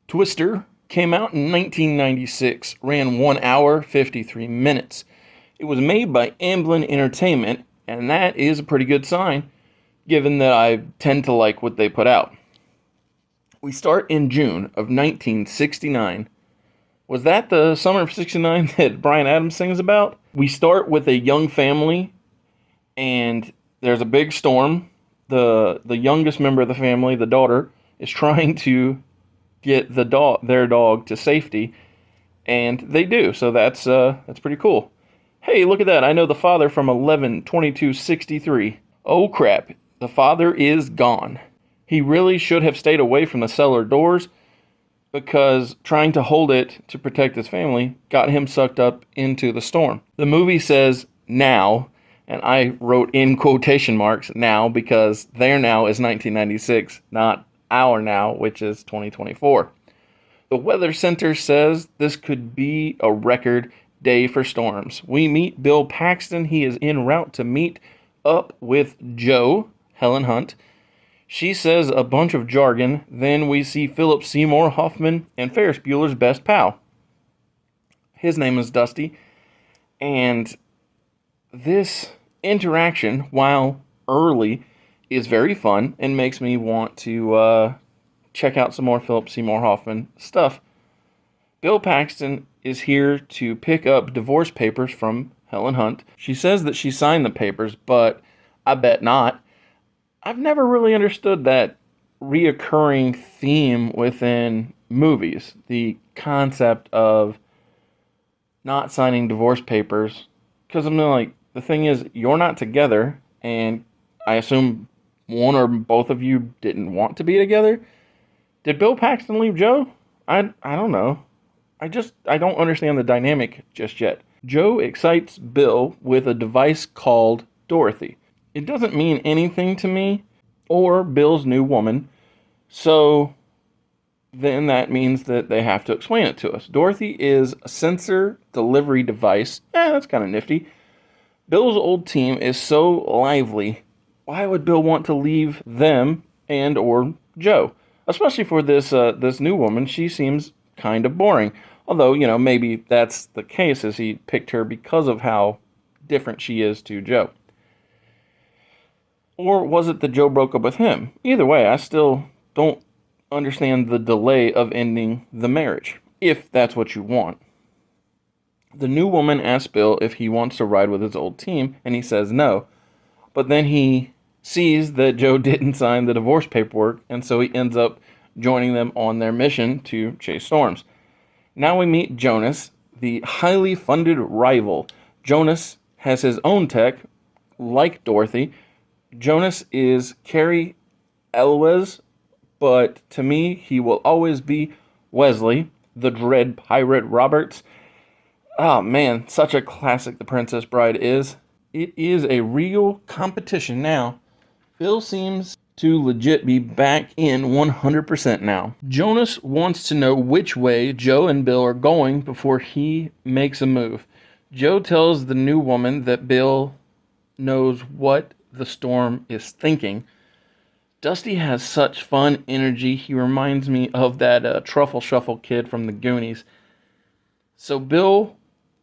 Twister came out in 1996, ran 1 hour, 53 minutes. It was made by Amblin Entertainment, and that is a pretty good sign, given that I tend to like what they put out. We start in June of 1969. Was that the summer of 69 that Bryan Adams sings about? We start with a young family, and there's a big storm. The youngest member of the family, the daughter, is trying to get their dog to safety, and they do. So that's pretty cool. Hey, look at that. I know the father from 11/22/63. Oh crap. The father is gone. He really should have stayed away from the cellar doors, because trying to hold it to protect his family got him sucked up into the storm. The movie says now, and I wrote in quotation marks now because their now is 1996, not our now, which is 2024. The Weather Center says this could be a record day for storms. We meet Bill Paxton. He is en route to meet up with Joe, Helen Hunt. She says a bunch of jargon. Then we see Philip Seymour Hoffman and Ferris Bueller's best pal. His name is Dusty. And this interaction, while early, is very fun and makes me want to check out some more Philip Seymour Hoffman stuff. Bill Paxton is here to pick up divorce papers from Helen Hunt. She says that she signed the papers, but I bet not. I've never really understood that reoccurring theme within movies. The concept of not signing divorce papers. Because I'm like, the thing is, you're not together, and I assume one or both of you didn't want to be together. Did Bill Paxton leave Joe? I don't know. I don't understand the dynamic just yet. Joe excites Bill with a device called Dorothy. It doesn't mean anything to me or Bill's new woman, so then that means that they have to explain it to us. Dorothy is a sensor delivery device. That's kind of nifty. Bill's old team is so lively. Why would Bill want to leave them and or Joe? Especially for this new woman. She seems kind of boring. Although, maybe that's the case, as he picked her because of how different she is to Joe. Or was it that Joe broke up with him? Either way, I still don't understand the delay of ending the marriage, if that's what you want. The new woman asks Bill if he wants to ride with his old team, and he says no. But then he sees that Joe didn't sign the divorce paperwork, and so he ends up joining them on their mission to chase storms. Now we meet Jonas, the highly funded rival. Jonas has his own tech, like Dorothy. Jonas is Cary Elwes, but to me, he will always be Wesley, the Dread Pirate Roberts. Oh man, such a classic The Princess Bride is. It is a real competition now. Bill seems to legit be back in 100% now. Jonas wants to know which way Joe and Bill are going before he makes a move. Joe tells the new woman that Bill knows what the storm is thinking. Dusty has such fun energy. He reminds me of that Truffle Shuffle kid from the Goonies. So Bill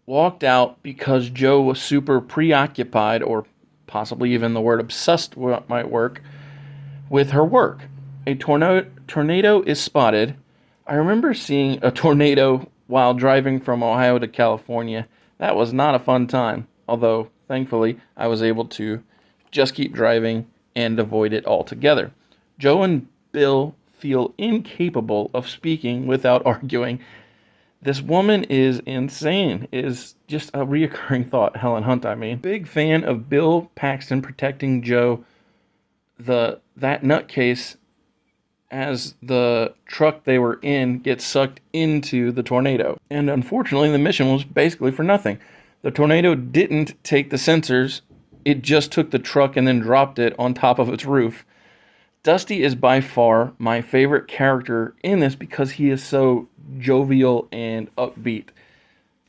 walked out because Joe was super preoccupied, or possibly even the word obsessed might work, with her work. A tornado is spotted. I remember seeing a tornado while driving from Ohio to California. That was not a fun time, although thankfully I was able to just keep driving and avoid it altogether. Joe and Bill feel incapable of speaking without arguing. This woman is insane, is just a reoccurring thought. Helen Hunt, I mean. Big fan of Bill Paxton protecting Joe, that nutcase, as the truck they were in gets sucked into the tornado. And unfortunately, the mission was basically for nothing. The tornado didn't take the sensors. It just took the truck and then dropped it on top of its roof. Dusty is by far my favorite character in this because he is so jovial and upbeat.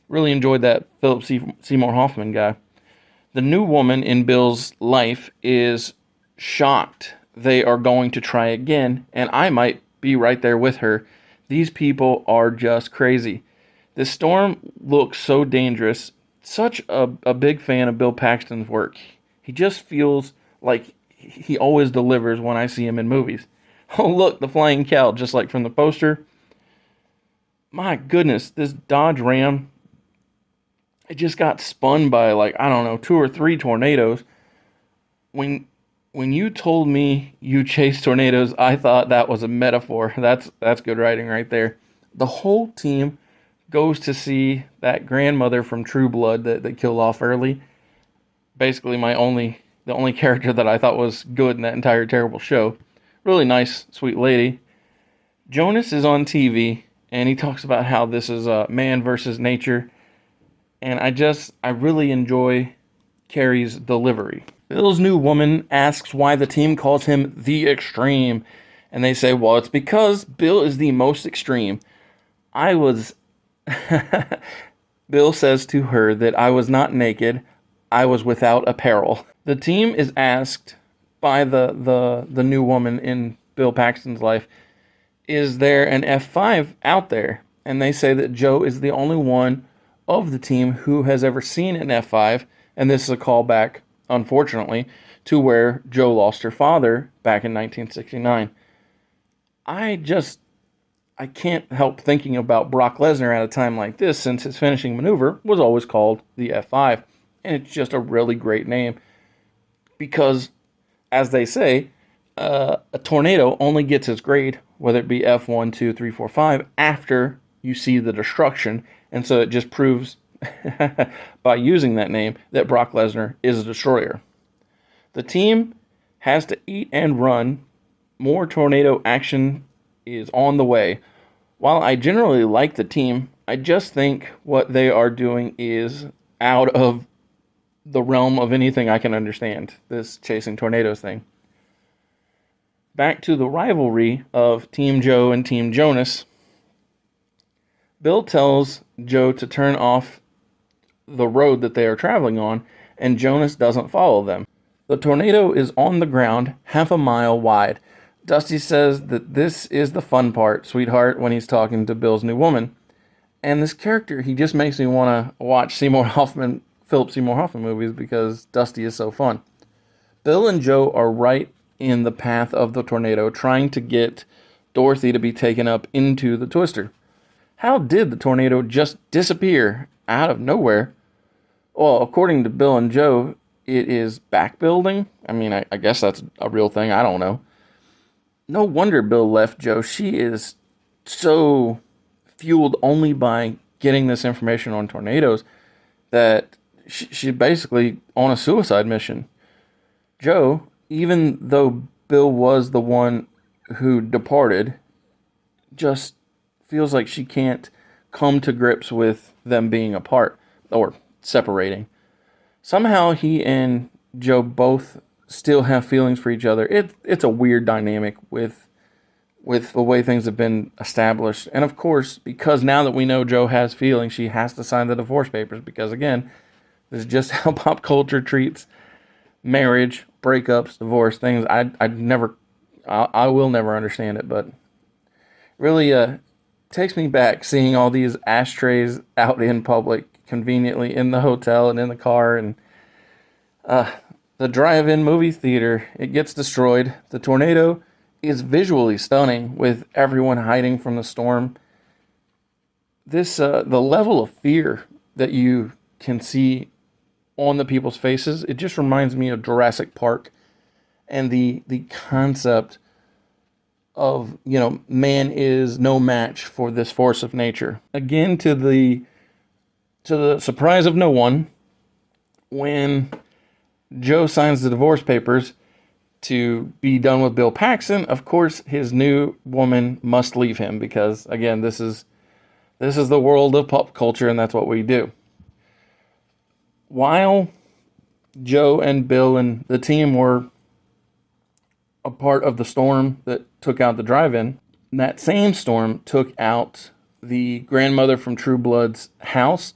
Really enjoyed that Philip Seymour Hoffman guy. The new woman in Bill's life is shocked they are going to try again, and I might be right there with her. These people are just crazy. This storm looks so dangerous. Such a big fan of Bill Paxton's work. He just feels like he always delivers when I see him in movies. Oh, look, the flying cow, just like from the poster. My goodness, this Dodge Ram, it just got spun by, like, I don't know, two or three tornadoes. When when you told me you chase tornadoes, I thought that was a metaphor. That's good writing right there. The whole team goes to see that grandmother from True Blood that killed off early. Basically, the only character that I thought was good in that entire terrible show. Really nice, sweet lady. Jonas is on TV and he talks about how this is man versus nature, and I really enjoy Carrie's delivery. Bill's new woman asks why the team calls him the Extreme, and they say, well, it's because Bill is the most extreme. I was. Bill says to her that I was not naked, I was without apparel. The team is asked by the new woman in Bill Paxton's life, is there an F5 out there? And they say that Joe is the only one of the team who has ever seen an F5, and this is a callback, unfortunately, to where Joe lost her father back in 1969. I can't help thinking about Brock Lesnar at a time like this, since his finishing maneuver was always called the F5. And it's just a really great name because, as they say, a tornado only gets its grade, whether it be F1, 2, 3, 4, 5, after you see the destruction. And so it just proves by using that name that Brock Lesnar is a destroyer. The team has to eat and run. More tornado action is on the way. While I generally like the team, I just think what they are doing is out of the realm of anything I can understand, this chasing tornadoes thing. Back to the rivalry of Team Joe and Team Jonas. Bill tells Joe to turn off the road that they are traveling on, and Jonas doesn't follow them. The tornado is on the ground, half a mile wide. Dusty says that this is the fun part, sweetheart, when he's talking to Bill's new woman. And this character, he just makes me want to watch Philip Seymour Hoffman movies because Dusty is so fun. Bill and Joe are right in the path of the tornado, trying to get Dorothy to be taken up into the twister. How did the tornado just disappear out of nowhere? Well, according to Bill and Joe, it is back building. I mean, I guess that's a real thing. I don't know. No wonder Bill left Joe. She is so fueled only by getting this information on tornadoes that she's basically on a suicide mission. Joe, even though Bill was the one who departed, just feels like she can't come to grips with them being apart or separating. Somehow he and Joe both still have feelings for each other. It's a weird dynamic with the way things have been established. And of course, because now that we know Joe has feelings, she has to sign the divorce papers because, again, this is just how pop culture treats marriage, breakups, divorce, things. I will never understand it, but really takes me back seeing all these ashtrays out in public conveniently in the hotel and in the car, and the drive-in movie theater, it gets destroyed. The tornado is visually stunning with everyone hiding from the storm. The level of fear that you can see on the people's faces, it just reminds me of Jurassic Park and the concept of, man is no match for this force of nature. Again, to the surprise of no one, when Joe signs the divorce papers to be done with Bill Paxton, of course his new woman must leave him because, again, this is the world of pop culture and that's what we do. While Joe and Bill and the team were a part of the storm that took out the drive-in, that same storm took out the grandmother from True Blood's house,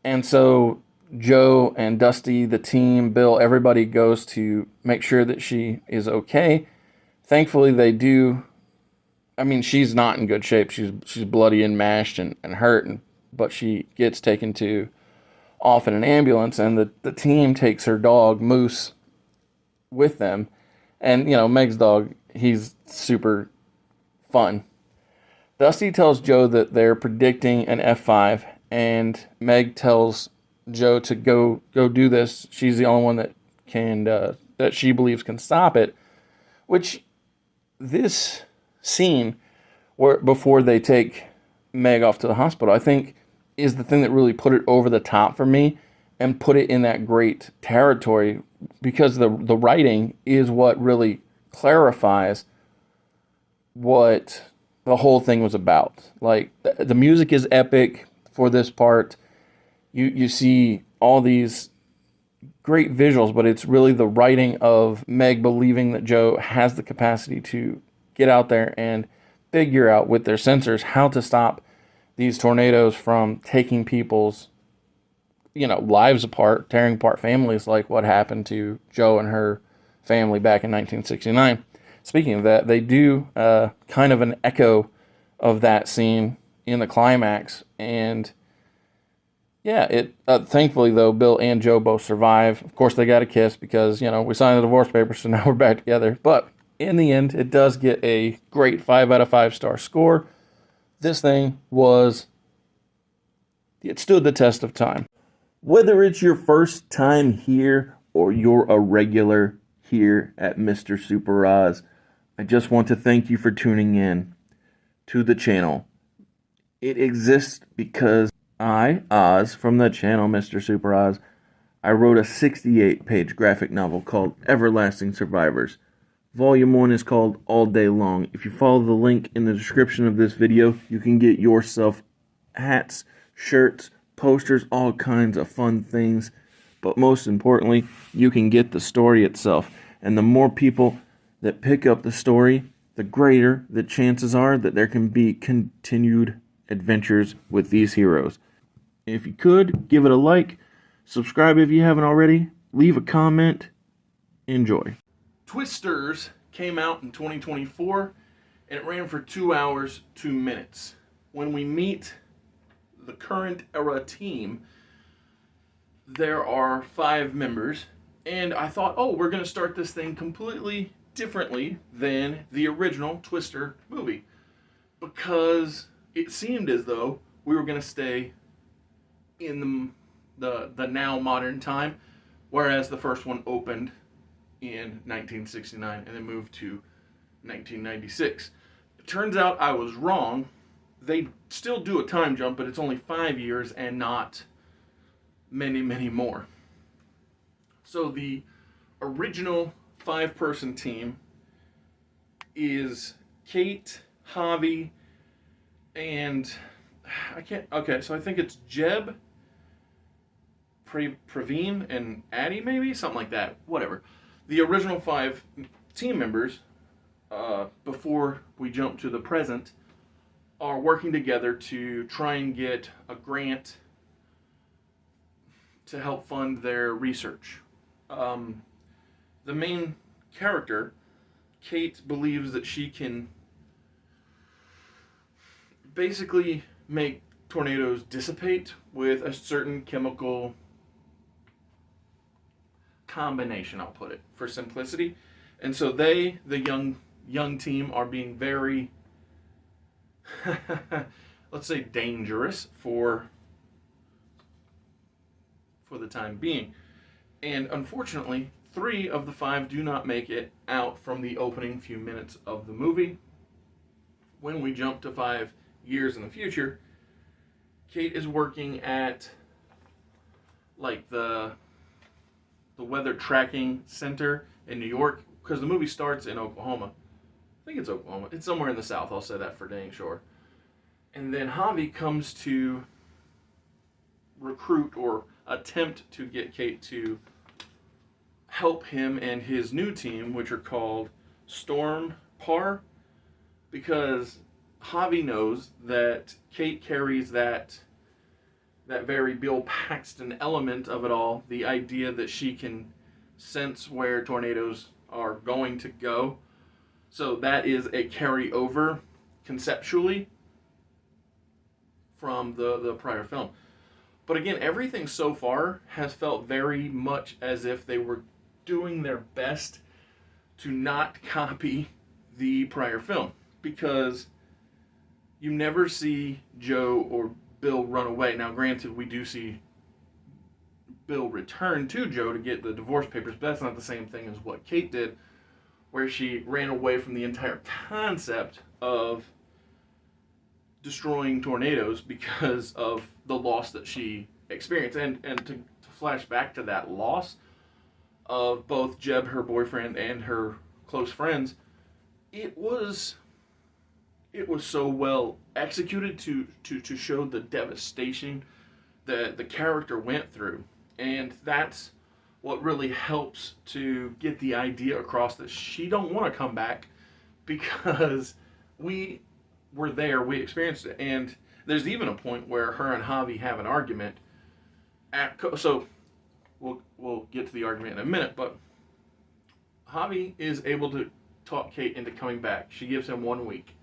and so Joe and Dusty, the team, Bill, everybody goes to make sure that she is okay. Thankfully, they do I mean, she's not in good shape. She's bloody and mashed and hurt, but she gets taken to off in an ambulance, and the team takes her dog Moose with them. And Meg's dog, he's super fun. Dusty tells Joe that they're predicting an F5, and Meg tells Joe to go do this. She's the only one that can that she believes can stop it. Which this scene, where before they take Meg off to the hospital, I think is the thing that really put it over the top for me and put it in that great territory, because the writing is what really clarifies what the whole thing was about. Like, the music is epic for this part. You see all these great visuals, but it's really the writing of Meg believing that Joe has the capacity to get out there and figure out with their sensors how to stop these tornadoes from taking people's lives apart, tearing apart families, like what happened to Joe and her family back in 1969. Speaking of that, they do kind of an echo of that scene in the climax, and yeah, it thankfully though Bill and Joe both survive. Of course, they got a kiss because we signed the divorce papers, so now we're back together. But in the end, it does get a great 5 out of 5 star score. This thing it stood the test of time. Whether it's your first time here or you're a regular here at Mr. Super Oz, I just want to thank you for tuning in to the channel. It exists because I, Oz, from the channel Mr. Super Oz, I wrote a 68-page graphic novel called Everlasting Survivors. Volume 1 is called All Day Long. If you follow the link in the description of this video, you can get yourself hats, shirts, posters, all kinds of fun things. But most importantly, you can get the story itself. And the more people that pick up the story, the greater the chances are that there can be continued adventures with these heroes. If you could, give it a like, subscribe if you haven't already, leave a comment, enjoy. Twisters came out in 2024, and it ran for 2 hours, 2 minutes. When we meet the current era team, there are 5 members, and I thought, oh, we're going to start this thing completely differently than the original Twister movie, because it seemed as though we were going to stay in the now modern time, whereas the first one opened in 1969 and then moved to 1996. It turns out I was wrong. They still do a time jump, but it's only 5 years and not many, many more. So the original 5-person team is Kate, Javi, and so I think it's Jeb, Praveen, and Addie, maybe? Something like that. Whatever. The original 5 team members, before we jump to the present, are working together to try and get a grant to help fund their research. The main character, Kate, believes that she can basically make tornadoes dissipate with a certain chemical combination, I'll put it, for simplicity. And so the young team, are being very, let's say, dangerous for the time being. And unfortunately, 3 of the 5 do not make it out from the opening few minutes of the movie. When we jump to 5 years in the future, Kate is working at like the weather tracking center in New York, because the movie starts in Oklahoma. I think it's Oklahoma. It's somewhere in the South. I'll say that for dang sure. And then Javi comes to recruit or attempt to get Kate to help him and his new team, which are called Storm Par, because Javi knows that Kate carries that very Bill Paxton element of it all, the idea that she can sense where tornadoes are going to go. So that is a carryover conceptually from the prior film. But again, everything so far has felt very much as if they were doing their best to not copy the prior film, because you never see Joe or Bill run away. Now, granted, we do see Bill return to Joe to get the divorce papers, but that's not the same thing as what Kate did, where she ran away from the entire concept of destroying tornadoes because of the loss that she experienced. And to flash back to that loss of both Jeb, her boyfriend, and her close friends, it was so well executed to show the devastation that the character went through. And that's what really helps to get the idea across that she don't want to come back, because we were there, we experienced it. And there's even a point where her and Javi have an argument. So we'll get to the argument in a minute, but Javi is able to talk Kate into coming back. She gives him 1 week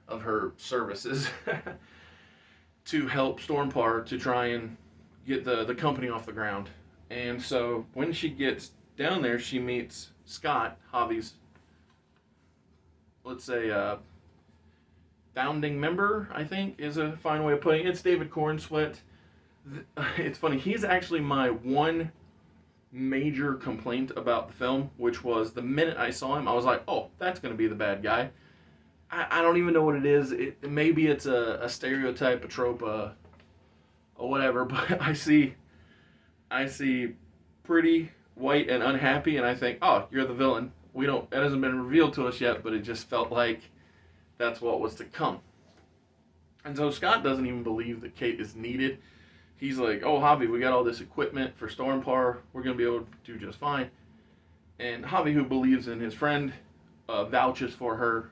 of her services to help Stormpar to try and get the company off the ground. And so when she gets down there, she meets Scott, Javi's, let's say, founding member, I think, is a fine way of putting it. It's David Cornsweet. It's funny, he's actually my one major complaint about the film, which was the minute I saw him, I was like, oh, that's going to be the bad guy. I don't even know what it is. Maybe it's a stereotype, a trope, or whatever, but I see pretty white and unhappy, and I think, oh, you're the villain. It hasn't been revealed to us yet, but it just felt like that's what was to come. And so Scott doesn't even believe that Kate is needed. He's like, oh, Javi, we got all this equipment for Stormpar. We're going to be able to do just fine. And Javi, who believes in his friend, vouches for her.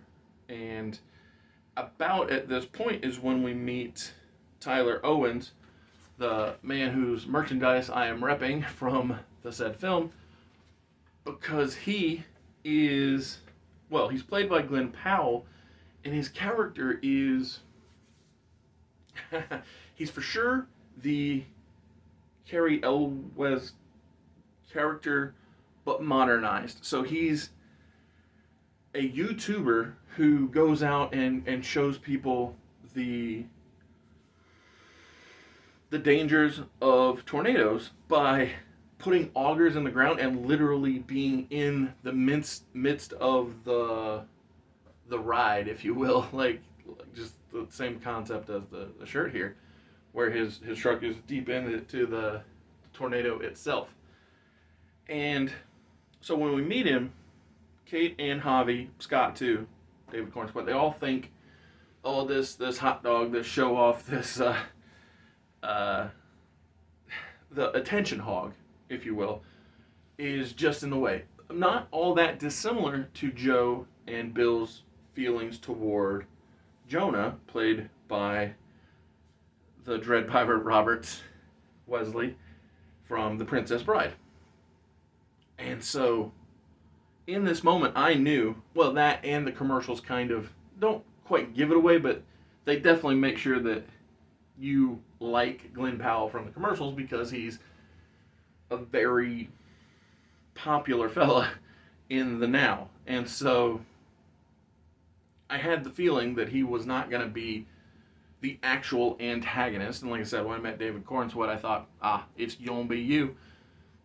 And about at this point is when we meet Tyler Owens, the man whose merchandise I am repping from the said film, because he is, well, he's played by Glenn Powell, and his character is, he's for sure the Cary Elwes character, but modernized. So he's a YouTuber who goes out and shows people the dangers of tornadoes by putting augers in the ground and literally being in the midst of the ride, if you will, like just the same concept as the shirt here, where his truck is deep into the tornado itself. And so when we meet him, Kate and Javi, Scott too, David Cornsweet, they all think, oh, this hot dog, this show off, this the attention hog, if you will, is just in the way. Not all that dissimilar to Joe and Bill's feelings toward Jonah, played by the Dread Pirate Roberts Wesley from The Princess Bride. And so, in this moment, I knew, well, that and the commercials kind of don't quite give it away, but they definitely make sure that you like Glenn Powell from the commercials, because he's a very popular fella in the now. And so I had the feeling that he was not going to be the actual antagonist. And like I said, when I met David Cornsweet, I thought, it's gonna be you.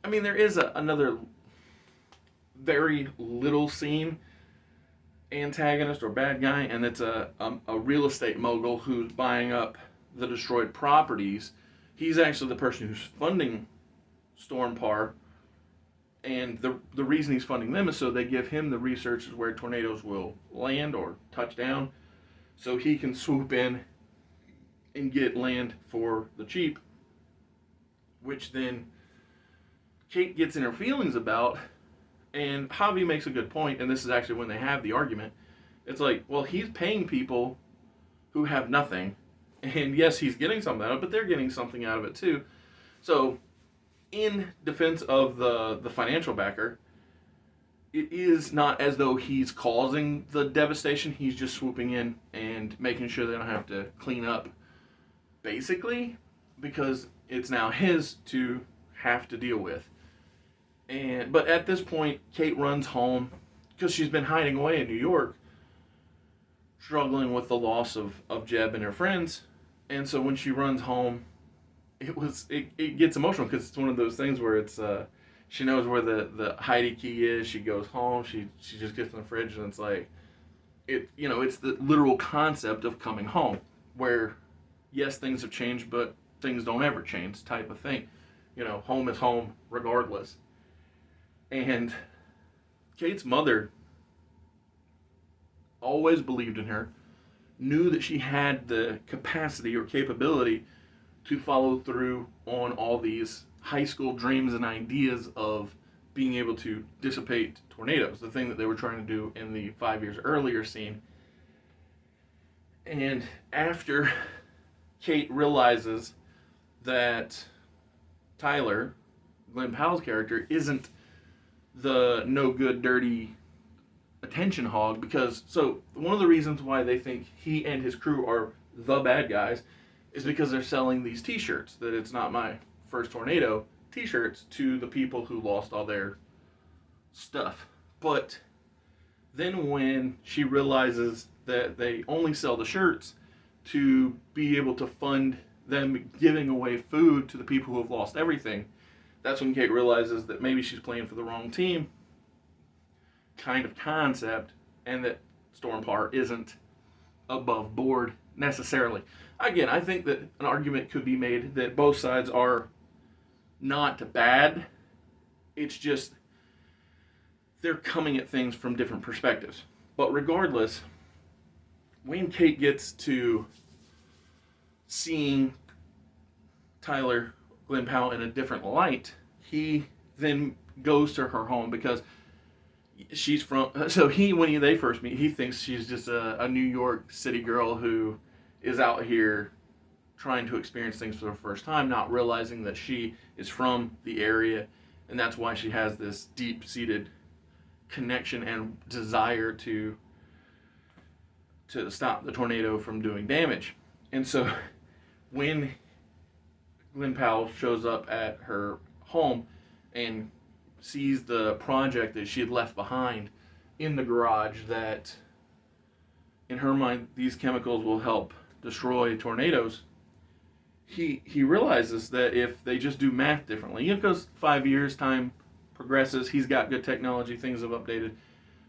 I mean, there is another very little scene antagonist or bad guy, and it's a real estate mogul who's buying up the destroyed properties. He's actually the person who's funding Stormpar, and the reason he's funding them is so they give him the researches where tornadoes will land or touch down, so he can swoop in and get land for the cheap, which then Kate gets in her feelings about. And Javi makes a good point, and this is actually when they have the argument. It's like, well, he's paying people who have nothing, and yes, he's getting something out of it, but they're getting something out of it too. So, in defense of the financial backer, it is not as though he's causing the devastation. He's just swooping in and making sure they don't have to clean up, basically, because it's now his to have to deal with. But at this point, Kate runs home because she's been hiding away in New York, struggling with the loss of Jeb and her friends. And so when she runs home, it gets emotional because it's one of those things where it's she knows where the Heidi key is. She goes home. She just gets in the fridge and it's like it's the literal concept of coming home, where yes, things have changed, but things don't ever change type of thing. Home is home regardless. And Kate's mother always believed in her, knew that she had the capacity or capability to follow through on all these high school dreams and ideas of being able to dissipate tornadoes, the thing that they were trying to do in the 5 years earlier scene. And after Kate realizes that Tyler, Glen Powell's character, isn't the no good, dirty attention hog, because one of the reasons why they think he and his crew are the bad guys is because they're selling these t-shirts that it's not my first tornado t-shirts to the people who lost all their stuff. But then when she realizes that they only sell the shirts to be able to fund them giving away food to the people who have lost everything, that's when Kate realizes that maybe she's playing for the wrong team kind of concept, and that Storm Parr isn't above board necessarily. Again, I think that an argument could be made that both sides are not bad. It's just they're coming at things from different perspectives. But regardless, when Kate gets to seeing Tyler Glen Powell in a different light, he then goes to her home because she's from. So when they first meet, he thinks she's just a New York City girl who is out here trying to experience things for the first time, not realizing that she is from the area, and that's why she has this deep-seated connection and desire to stop the tornado from doing damage. And so when Glen Powell shows up at her home and sees the project that she had left behind in the garage, that in her mind these chemicals will help destroy tornadoes, he realizes that if they just do math differently, because 5 years, time progresses, he's got good technology, things have updated,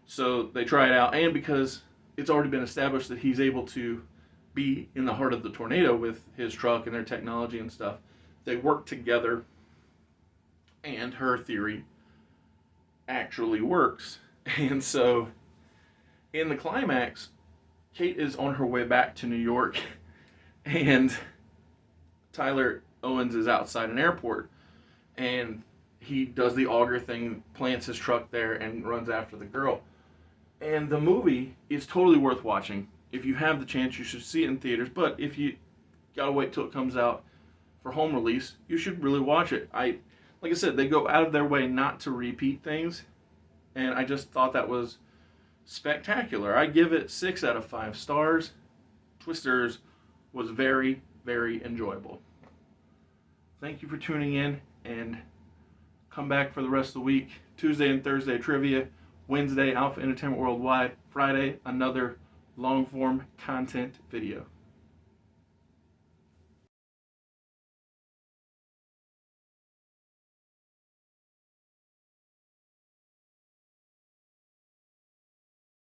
so they try it out, and because it's already been established that he's able to be in the heart of the tornado with his truck and their technology and stuff, they work together, and her theory actually works. And so in the climax, Kate is on her way back to New York, and Tyler Owens is outside an airport, and he does the auger thing, plants his truck there, and runs after the girl. And the movie is totally worth watching. If you have the chance, you should see it in theaters, but if you gotta wait till it comes out for home release, you should really watch it. Like I said, they go out of their way not to repeat things, and I just thought that was spectacular. I give it 6 out of 5 stars. Twisters was very, very enjoyable. Thank you for tuning in, and come back for the rest of the week. Tuesday and Thursday trivia, Wednesday Alpha Entertainment Worldwide, Friday another long form content video.